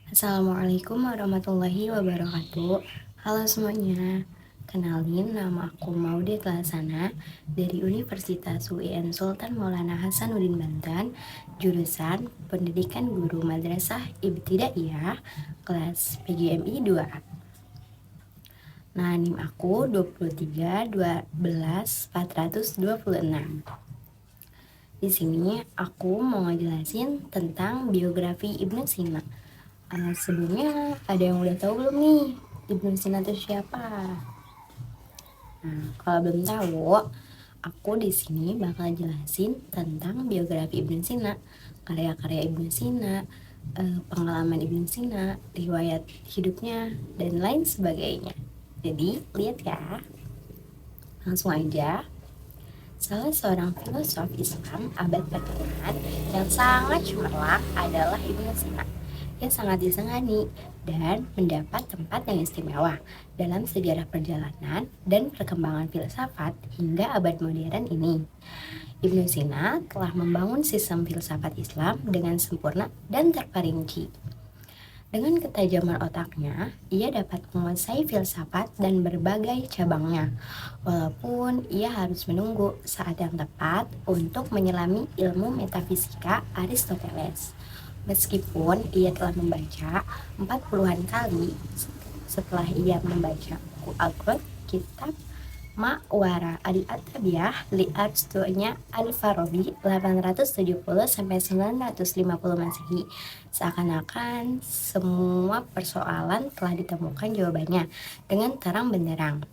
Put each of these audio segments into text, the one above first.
Assalamualaikum warahmatullahi wabarakatuh. Halo semuanya, kenalin nama aku Maudet Lasana dari Universitas UIN Sultan Maulana Hasanuddin Banten, jurusan Pendidikan Guru Madrasah Ibtidaiyah, kelas PGMI 2A. Nah, NIM aku 23 12 426. Di sini aku mau ngejelasin tentang biografi Ibnu Sina. Sebelumnya ada yang udah tahu belum nih Ibnu Sina itu siapa? Nah, kalau belum tahu, aku di sini bakal jelasin tentang biografi Ibnu Sina, karya-karya Ibnu Sina, pengalaman Ibnu Sina, riwayat hidupnya, dan lain sebagainya. Jadi, lihat ya. Langsung aja. Salah seorang filosof Islam abad pertengahan yang sangat cemerlang adalah Ibnu Sina. Ia sangat disegani dan mendapat tempat yang istimewa dalam sejarah perjalanan dan perkembangan filsafat hingga abad modern ini. Ibnu Sina telah membangun sistem filsafat Islam dengan sempurna dan terperinci. Dengan ketajaman otaknya, ia dapat menguasai filsafat dan berbagai cabangnya, walaupun ia harus menunggu saat yang tepat untuk menyelami ilmu metafisika Aristoteles. Meskipun ia telah membaca 40-an kali setelah ia membaca buku Al-Qur'an, kitab Ma'wara al-Adabiyah li Aristonya Al-Farabi 870 sampai 950 Masehi. Seakan-akan semua persoalan telah ditemukan jawabannya dengan terang benderang.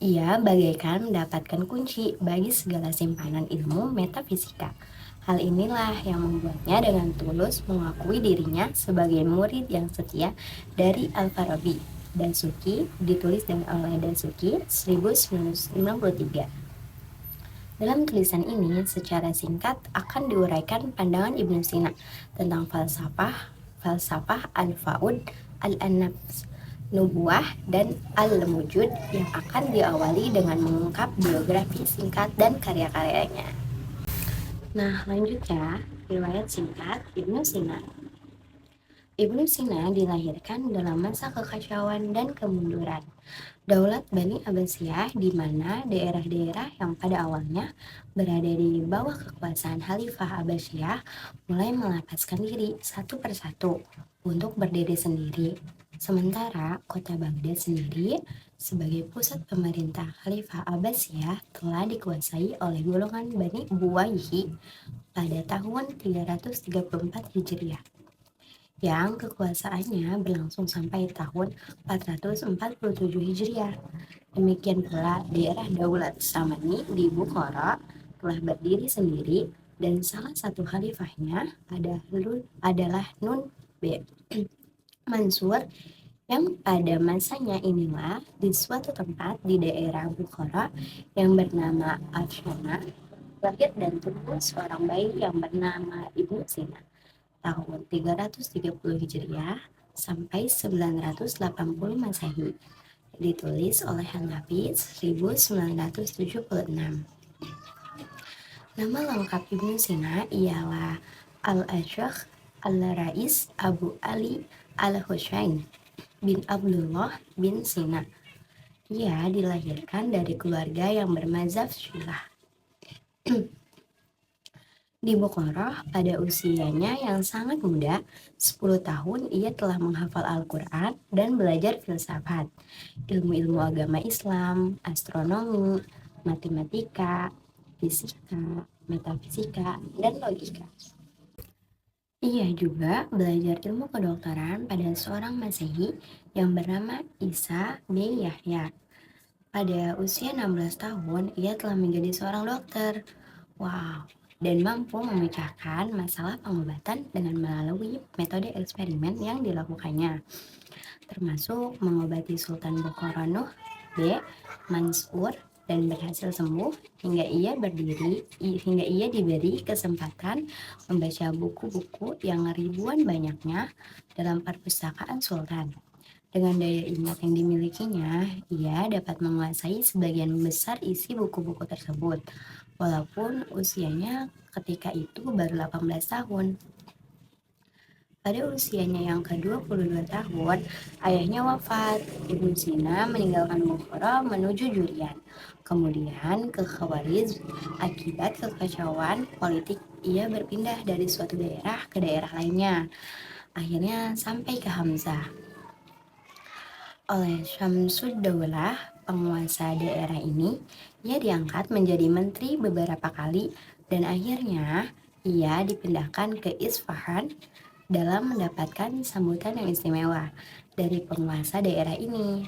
Ia bagaikan mendapatkan kunci bagi segala simpanan ilmu metafisika. Hal inilah yang membuatnya dengan tulus mengakui dirinya sebagai murid yang setia dari Al-Farabi. Dasuki ditulis oleh Dasuki 1993. Dalam tulisan ini secara singkat akan diuraikan pandangan Ibnu Sina tentang falsafah al-faud, al-nafs, nubuah, dan al-mujud yang akan diawali dengan mengungkap biografi singkat dan karya-karyanya. Nah, lanjut ya, riwayat singkat Ibnu Sina. Ibnu Sina dilahirkan dalam masa kekacauan dan kemunduran Daulat Bani Abbasiyah, di mana daerah-daerah yang pada awalnya berada di bawah kekuasaan Khalifah Abbasiyah mulai melapaskan diri satu persatu untuk berdiri sendiri. Sementara kota Baghdad sendiri sebagai pusat pemerintah Khalifah Abbasiyah telah dikuasai oleh golongan Bani Buwayhi pada tahun 334 Hijriah yang kekuasaannya berlangsung sampai tahun 447 Hijriah. Demikian pula daerah Daulat Samani di Bukhara telah berdiri sendiri dan salah satu khalifahnya adalah Nun B. Mansur yang pada masanya inilah di suatu tempat di daerah Bukhara yang bernama Afshana lahir dan tumbuh seorang bayi yang bernama Ibnu Sina tahun 330 Hijriah sampai 980 Masehi. Ditulis oleh Hanafi 1976. Nama lengkap Ibnu Sina ialah Al-Ashakh Al-Rais Abu Ali Al-Husain bin Abdullah bin Sina. Ia dilahirkan dari keluarga yang bermazhab Syiah. Di Bukhara, pada usianya yang sangat muda, 10 tahun ia telah menghafal Al-Quran dan belajar filsafat, ilmu-ilmu agama Islam, astronomi, matematika, fisika, metafisika, dan logika. Ia juga belajar ilmu kedokteran pada seorang Masehi yang bernama Isa bin Yahya. Pada usia 16 tahun, ia telah menjadi seorang dokter. Wow, dan mampu memecahkan masalah pengobatan dengan melalui metode eksperimen yang dilakukannya, termasuk mengobati Sultan Bukhara Nuh B. Mansur dan berhasil sembuh hingga ia diberi kesempatan membaca buku-buku yang ribuan banyaknya dalam perpustakaan Sultan. Dengan daya ingat yang dimilikinya, ia dapat menguasai sebagian besar isi buku-buku tersebut, walaupun usianya ketika itu baru 18 tahun. Pada usianya yang ke-22 tahun, ayahnya wafat. Ibnu Sina meninggalkan Bukhara menuju Jurian, kemudian ke Khawarij. Akibat kekacauan politik, ia berpindah dari suatu daerah ke daerah lainnya. Akhirnya sampai ke Hamzah. Oleh Syamsuddaulah, penguasa daerah ini, ia diangkat menjadi menteri beberapa kali dan akhirnya ia dipindahkan ke Isfahan dalam mendapatkan sambutan yang istimewa dari penguasa daerah ini.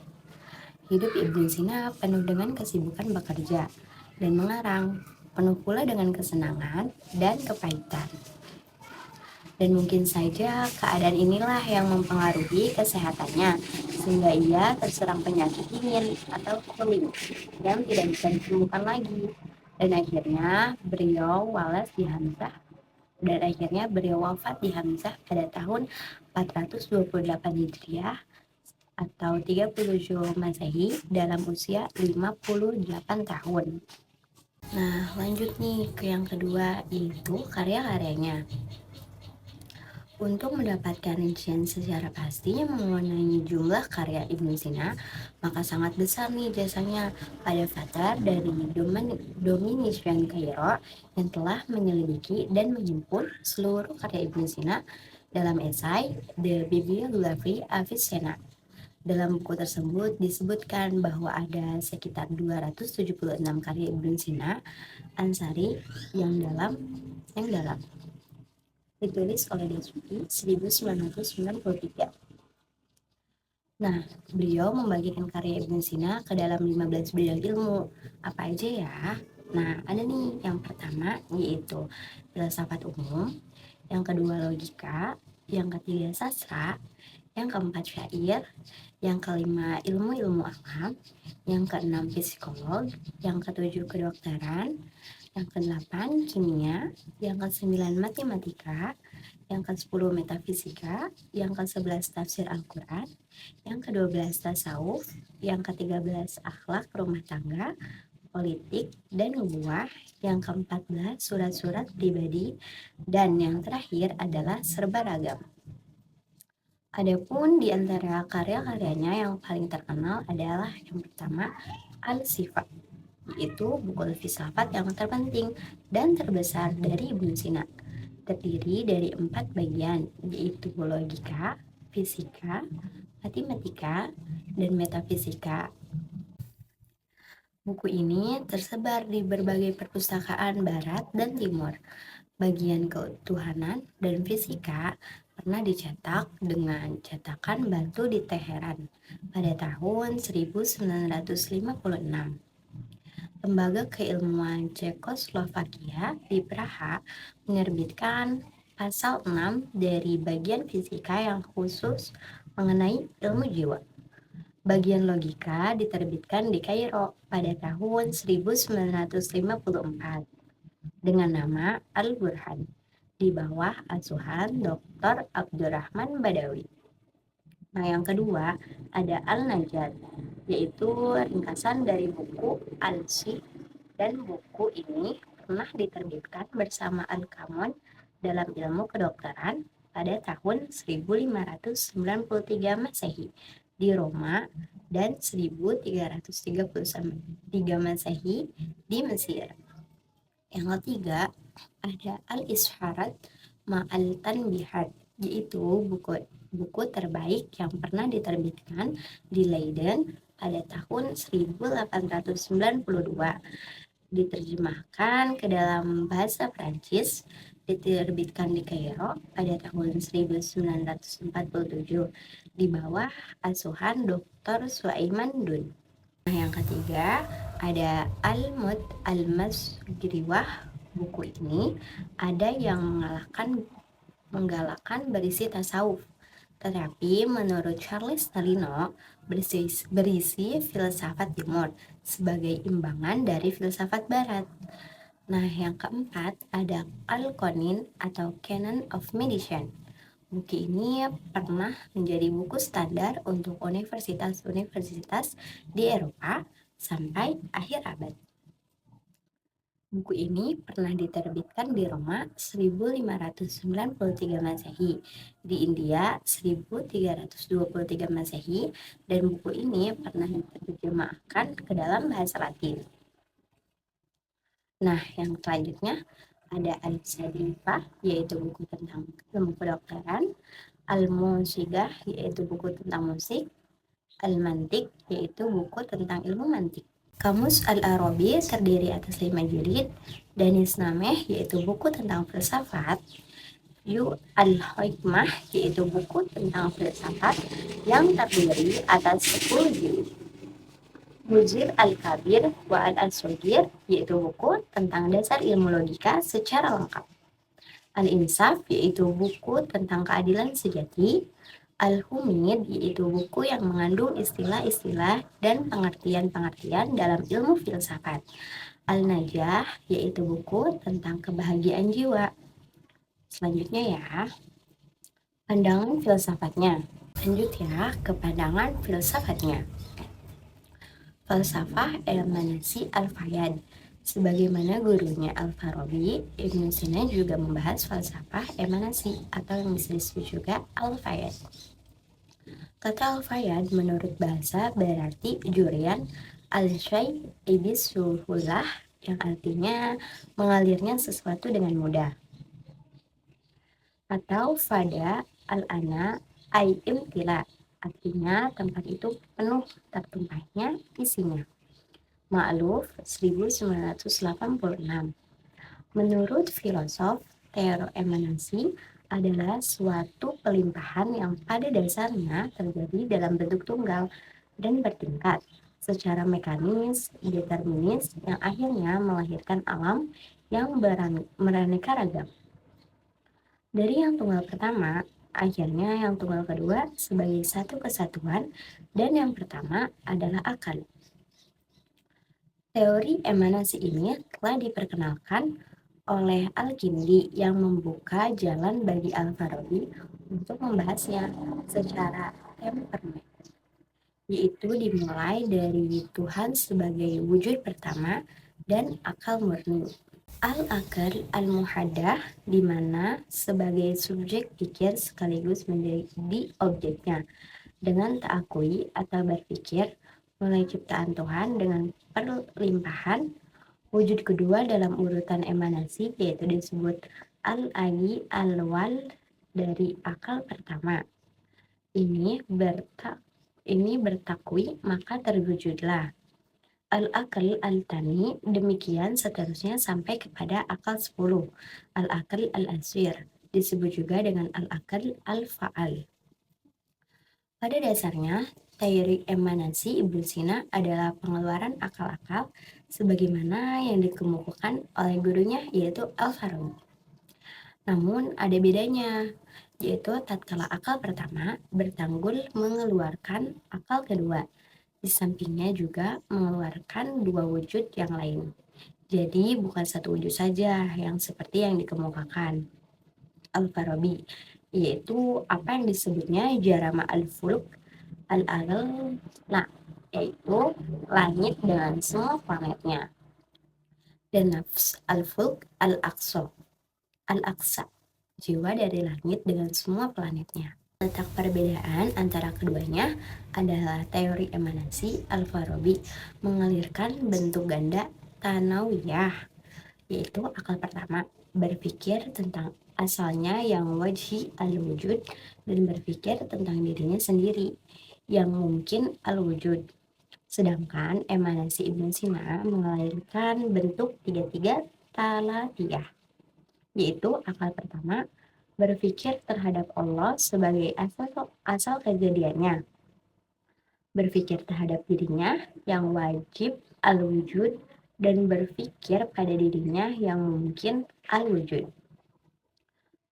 Hidup Ibnu Sina penuh dengan kesibukan bekerja dan mengarang, penuh pula dengan kesenangan dan kepahitan. Dan mungkin saja keadaan inilah yang mempengaruhi kesehatannya, sehingga ia terserang penyakit dingin atau cooling yang tidak bisa disembuhkan lagi. Dan akhirnya beliau wafat di Hamzah pada tahun 428 Hijriah atau 37 Masehi dalam usia 58 tahun. Nah, lanjut nih ke yang kedua, yaitu karya-karyanya. Untuk mendapatkan rincian secara pasti mengenai jumlah karya Ibnu Sina, maka sangat besar nih jasanya pada Fatar dari Dominican Cairo yang telah menyelidiki dan menghimpun seluruh karya Ibnu Sina dalam esai The Bibliography Avicenna. Dalam buku tersebut disebutkan bahwa ada sekitar 276 karya Ibnu Sina Ansari yang dalam ditulis oleh Dasuki 1993. Nah, beliau membagikan karya Ibnu Sina ke dalam 15 bidang ilmu. Apa aja ya? Nah, ada nih yang pertama yaitu filsafat umum, yang kedua logika, yang ketiga sastra, yang keempat syair, yang kelima ilmu-ilmu alam, yang keenam psikolog, yang ketujuh kedokteran, yang kedelapan kimia, yang kesembilan matematika, yang ke-10 metafisika, yang ke-11 tafsir Al-Quran, yang ke-12 tasawuf, yang ke-13 akhlak rumah tangga, politik, dan nubuah, yang ke-14 surat-surat pribadi, dan yang terakhir adalah serba ragam. Adapun di antara karya-karyanya yang paling terkenal adalah yang pertama Al-Sifat, yaitu buku filsafat yang terpenting dan terbesar dari Ibnu Sina. Terdiri dari 4 bagian, yaitu logika, fisika, matematika, dan metafisika. Buku ini tersebar di berbagai perpustakaan barat dan timur. Bagian ketuhanan dan fisika pernah dicetak dengan cetakan batu di Teheran pada tahun 1956. Lembaga Keilmuan Cekoslovakia di Praha menerbitkan pasal 6 dari bagian fisika yang khusus mengenai ilmu jiwa. Bagian logika diterbitkan di Kairo pada tahun 1954 dengan nama Al-Burhan di bawah asuhan Dr. Abdurrahman Badawi. Nah, yang kedua ada Al-Najat, yaitu ringkasan dari buku Al-Sih, dan buku ini pernah diterbitkan bersama Al-Kamon dalam ilmu kedokteran pada tahun 1593 Masehi di Roma dan 1333 Masehi di Mesir. Yang ketiga ada Al-Isharat Ma'al Tanbihat, yaitu buku terbaik yang pernah diterbitkan di Leiden pada tahun 1892, diterjemahkan ke dalam bahasa Prancis, diterbitkan di Kairo pada tahun 1947 di bawah asuhan Dr. Sulaiman Dun. Nah, yang ketiga ada Al-Mud Al-Masgriwah. Buku ini ada yang menggalakkan berisi tasawuf, tetapi menurut Charles Talino berisi filsafat timur sebagai imbangan dari filsafat barat. Nah, yang keempat ada Al-Qanin atau Canon of Medicine. Buku ini pernah menjadi buku standar untuk universitas-universitas di Eropa sampai akhir abad. Buku ini pernah diterbitkan di Roma 1593 Masehi, di India 1323 Masehi, dan buku ini pernah diterjemahkan ke dalam bahasa Latin. Nah, yang selanjutnya ada Al-Sadifah, yaitu buku tentang ilmu kedokteran, Al-Musidah, yaitu buku tentang musik, Al-Mantik, yaitu buku tentang ilmu mantik. Kamus Al-Arabi terdiri atas 5 jilid, dan Isnameh yaitu buku tentang filsafat, Yu Al-Hikmah yaitu buku tentang filsafat yang terdiri atas 10 jilid. Muzir Al-Kabir wa Al-Sogir yaitu buku tentang dasar ilmu logika secara lengkap. Al-Insaf yaitu buku tentang keadilan sejati. Al-Humid yaitu buku yang mengandung istilah-istilah dan pengertian-pengertian dalam ilmu filsafat. Al-Najah yaitu buku tentang kebahagiaan jiwa. Selanjutnya ya, pandangan filsafatnya. Lanjut ya ke pandangan filsafatnya. Falsafah Emanasi Al-Fayyad. Sebagaimana gurunya Al-Farabi, Ibnu Sina juga membahas falsafah emanasi atau yang bisa disebut juga Al-Fayyad. Kata Al-Fayyad menurut bahasa berarti jurian al-syai' ibis suhulah, yang artinya mengalirnya sesuatu dengan mudah. Atau fada al-ana ay imtila, artinya tempat itu penuh tertumpahnya isinya. Ma'luf 1986. Menurut filosof, teori emanasi adalah suatu pelimpahan yang pada dasarnya terjadi dalam bentuk tunggal dan bertingkat secara mekanis, determinis yang akhirnya melahirkan alam yang beraneka ragam. Dari yang tunggal pertama, akhirnya yang tunggal kedua sebagai satu kesatuan, dan yang pertama adalah akal. Teori emanasi ini telah diperkenalkan oleh Al-Kindi yang membuka jalan bagi Al-Farabi untuk membahasnya secara temperament, yaitu dimulai dari Tuhan sebagai wujud pertama dan akal murni. Al-Akal Al-Muhaddah, di mana sebagai subjek pikir sekaligus menjadi objeknya dengan ta'akui atau berpikir mulai ciptaan Tuhan dengan perlimpahan. Wujud kedua dalam urutan emanasi yaitu disebut al-ali al-wal dari akal pertama. Ini bertakwi maka terwujudlah al-akal al-tani, demikian seterusnya sampai kepada akal 10, al-akal al-asir, disebut juga dengan al-akal al-fa'al. Pada dasarnya, teori emanasi Ibnu Sina adalah pengeluaran akal-akal sebagaimana yang dikemukakan oleh gurunya yaitu Al-Farabi. Namun ada bedanya, yaitu tatkala akal pertama bertanggul mengeluarkan akal kedua, di sampingnya juga mengeluarkan dua wujud yang lain. Jadi bukan satu wujud saja yang seperti yang dikemukakan Al-Farabi, yaitu apa yang disebutnya jarama al-fuluk al-alal, nah yaitu langit dengan semua planetnya, dan nafs al-fulk al-aqsa, jiwa dari langit dengan semua planetnya. Letak perbedaan antara keduanya adalah teori emanasi Al-Farabi mengalirkan bentuk ganda tanawiyah, yaitu akal pertama berpikir tentang asalnya yang wajhi al-wujud dan berpikir tentang dirinya sendiri yang mungkin al-wujud. Sedangkan emanasi Ibnu Sina mengalirkan bentuk tiga-tiga talatiyah, yaitu akal pertama berpikir terhadap Allah sebagai asal kejadiannya, berpikir terhadap dirinya yang wajib al-wujud, dan berpikir pada dirinya yang mungkin al-wujud.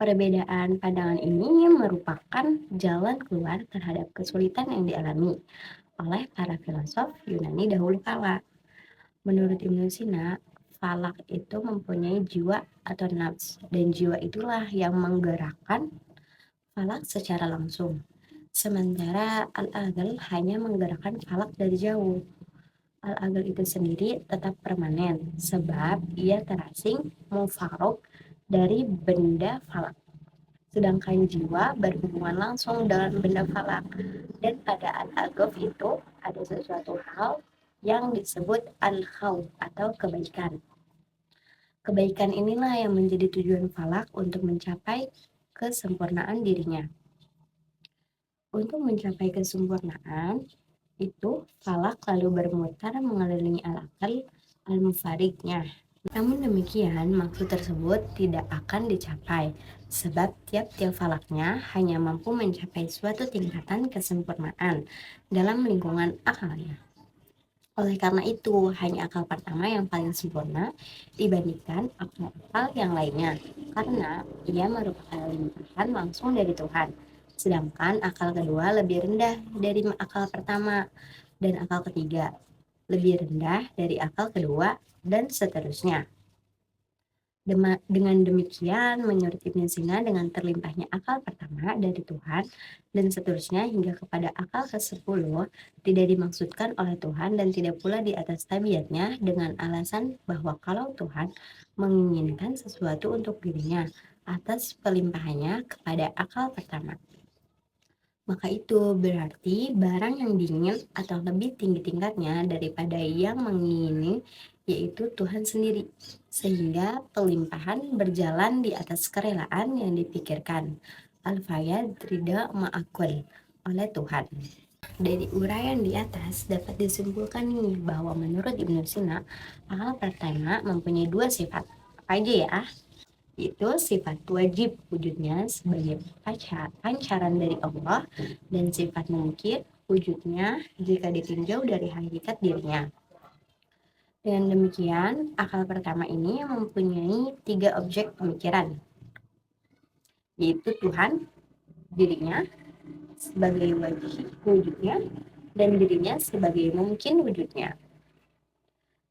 Perbedaan pandangan ini merupakan jalan keluar terhadap kesulitan yang dialami oleh para filosof Yunani dahulu kala. Menurut Ibnu Sina, falak itu mempunyai jiwa atau nafs, dan jiwa itulah yang menggerakkan falak secara langsung. Sementara al-aqal hanya menggerakkan falak dari jauh. Al-Aghl itu sendiri tetap permanen sebab ia terasing mufarok dari benda falak. Sedangkan jiwa berhubungan langsung dengan benda falak. Dan pada al-aghof itu ada sesuatu hal yang disebut al-khawf atau kebaikan. Kebaikan inilah yang menjadi tujuan falak untuk mencapai kesempurnaan dirinya. Untuk mencapai kesempurnaan, itu falak lalu bermutar mengelilingi al-aqal al-mufariknya. Namun demikian, maksud tersebut tidak akan dicapai, sebab tiap-tiap falaknya hanya mampu mencapai suatu tingkatan kesempurnaan dalam lingkungan akalnya. Oleh karena itu, hanya akal pertama yang paling sempurna dibandingkan akal-akal yang lainnya, karena ia merupakan limpahan langsung dari Tuhan. Sedangkan akal kedua lebih rendah dari akal pertama, dan akal ketiga lebih rendah dari akal kedua, dan seterusnya. Dengan demikian, menurut Ibnu Sina, dengan terlimpahnya akal pertama dari Tuhan dan seterusnya hingga kepada akal ke-10 tidak dimaksudkan oleh Tuhan dan tidak pula di atas tabiatnya dengan alasan bahwa kalau Tuhan menginginkan sesuatu untuk dirinya atas pelimpahannya kepada akal pertama. Maka itu berarti barang yang diingin atau lebih tinggi tingkatnya daripada yang mengingini, yaitu Tuhan sendiri. Sehingga pelimpahan berjalan di atas kerelaan yang dipikirkan. Al-Fayad Rida Ma'akul oleh Tuhan. Dari uraian di atas dapat disimpulkan nih bahwa menurut Ibnu Sina, akal pertama mempunyai dua sifat. Apa aja ya? Itu sifat wajib wujudnya sebagai pancaran dari Allah dan sifat mungkin wujudnya jika ditinjau dari hakikat dirinya. Dengan demikian, akal pertama ini mempunyai 3 objek pemikiran, yaitu Tuhan, dirinya sebagai wajib wujudnya, dan dirinya sebagai mungkin wujudnya.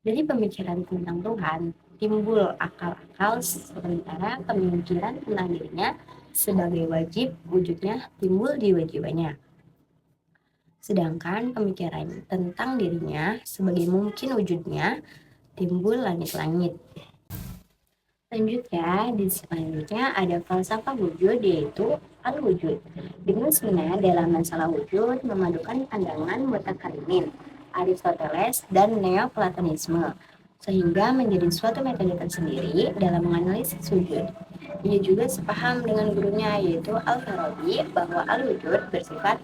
Dari pemikiran tentang Tuhan, timbul akal-akal, sementara pemikiran tentang dirinya sebagai wajib wujudnya timbul di jiwanya. Sedangkan pemikiran tentang dirinya sebagai mungkin wujudnya timbul langit-langit. Selanjutnya ada falsafah wujud, yaitu al-wujud. Ibnu Sina dalam masalah wujud memadukan pandangan mutakalimin, Aristoteles, dan Neoplatonisme, sehingga menjadi suatu metode tersendiri dalam menganalisis wujud. Ia juga sepaham dengan gurunya, yaitu Al-Farabi, bahwa al-wujud bersifat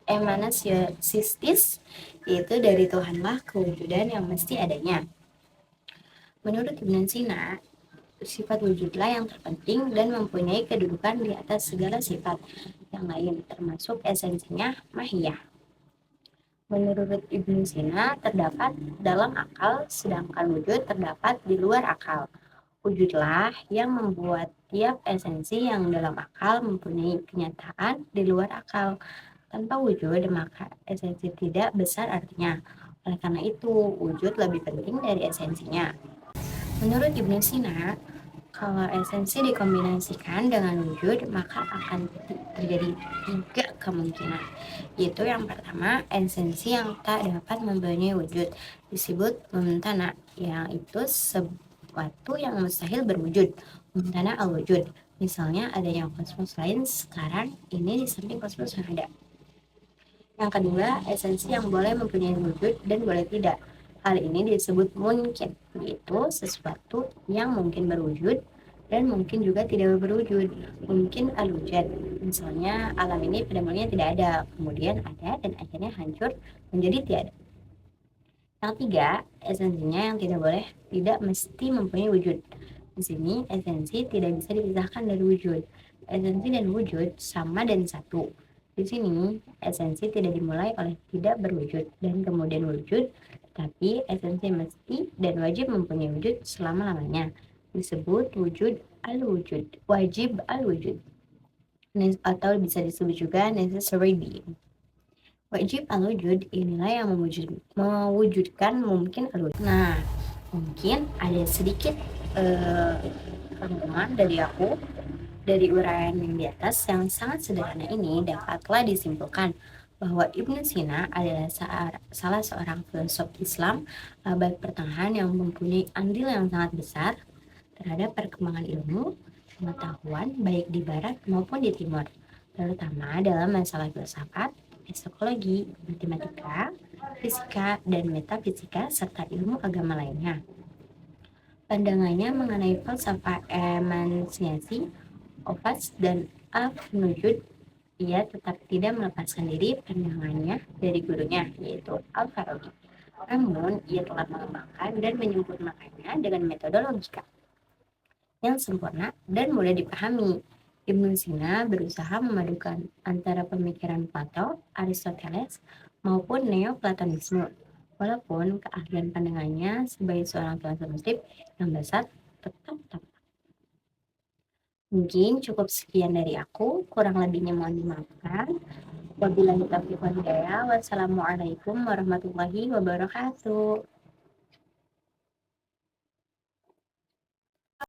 emanasistis, yaitu dari Tuhanlah kewujudan yang mesti adanya. Menurut Ibnu Sina, sifat wujudlah yang terpenting dan mempunyai kedudukan di atas segala sifat yang lain, termasuk esensinya mahiyah. Menurut Ibnu Sina, terdapat dalam akal, sedangkan wujud terdapat di luar akal. Wujudlah yang membuat tiap esensi yang dalam akal mempunyai kenyataan di luar akal. Tanpa wujud, maka esensi tidak besar artinya. Oleh karena itu, wujud lebih penting dari esensinya. Menurut Ibnu Sina, kalau esensi dikombinasikan dengan wujud, maka akan terjadi 3 kemungkinan. Yaitu yang pertama, esensi yang tak dapat mempunyai wujud disebut mumtana, yang itu sesuatu yang mustahil berwujud, mumtana al-wujud. Misalnya adanya kosmos lain sekarang ini di samping kosmos yang ada. Yang kedua, esensi yang boleh mempunyai wujud dan boleh tidak. Hal ini disebut mungkin, yaitu sesuatu yang mungkin berwujud dan mungkin juga tidak berwujud. Mungkin al-wujud, misalnya alam ini pada mulanya tidak ada, kemudian ada dan akhirnya hancur menjadi tiada. Yang tiga, esensinya yang tidak mesti mempunyai wujud. Di sini esensi tidak bisa dipisahkan dari wujud. Esensi dan wujud sama dan satu. Di sini esensi tidak dimulai oleh tidak berwujud dan kemudian wujud, tapi esensi mesti dan wajib mempunyai wujud selama-lamanya. Disebut wujud al-wujud, wajib al-wujud, atau bisa disebut juga necessary being. Wajib al-wujud inilah yang mewujudkan mungkin al-wujud. Nah, mungkin ada sedikit rangkuman dari uraian yang di atas yang sangat sederhana ini dapatlah disimpulkan bahwa Ibnu Sina adalah salah seorang filsuf Islam abad pertengahan yang mempunyai andil yang sangat besar terhadap perkembangan ilmu pengetahuan baik di barat maupun di timur, terutama dalam masalah filsafat, psikologi, matematika, fisika, dan metafisika serta ilmu agama lainnya. Pandangannya mengenai falsafah emansiasi, Ofas dan Al-Nujud, ia tetap tidak melepaskan diri pandangannya dari gurunya, yaitu Al-Farabi. Namun, ia telah mengembangkan dan menyempurnakannya dengan metode logika yang sempurna dan mudah dipahami. Ibnu Sina berusaha memadukan antara pemikiran Plato, Aristoteles, maupun Neoplatonisme. Walaupun keahlian pandangannya sebagai seorang filsuf Muslim yang besar tetap tepat. Mungkin cukup sekian dari aku, kurang lebihnya mohon dimaafkan. Wabillahi taufiq wal hidayah. Wassalamualaikum warahmatullahi wabarakatuh.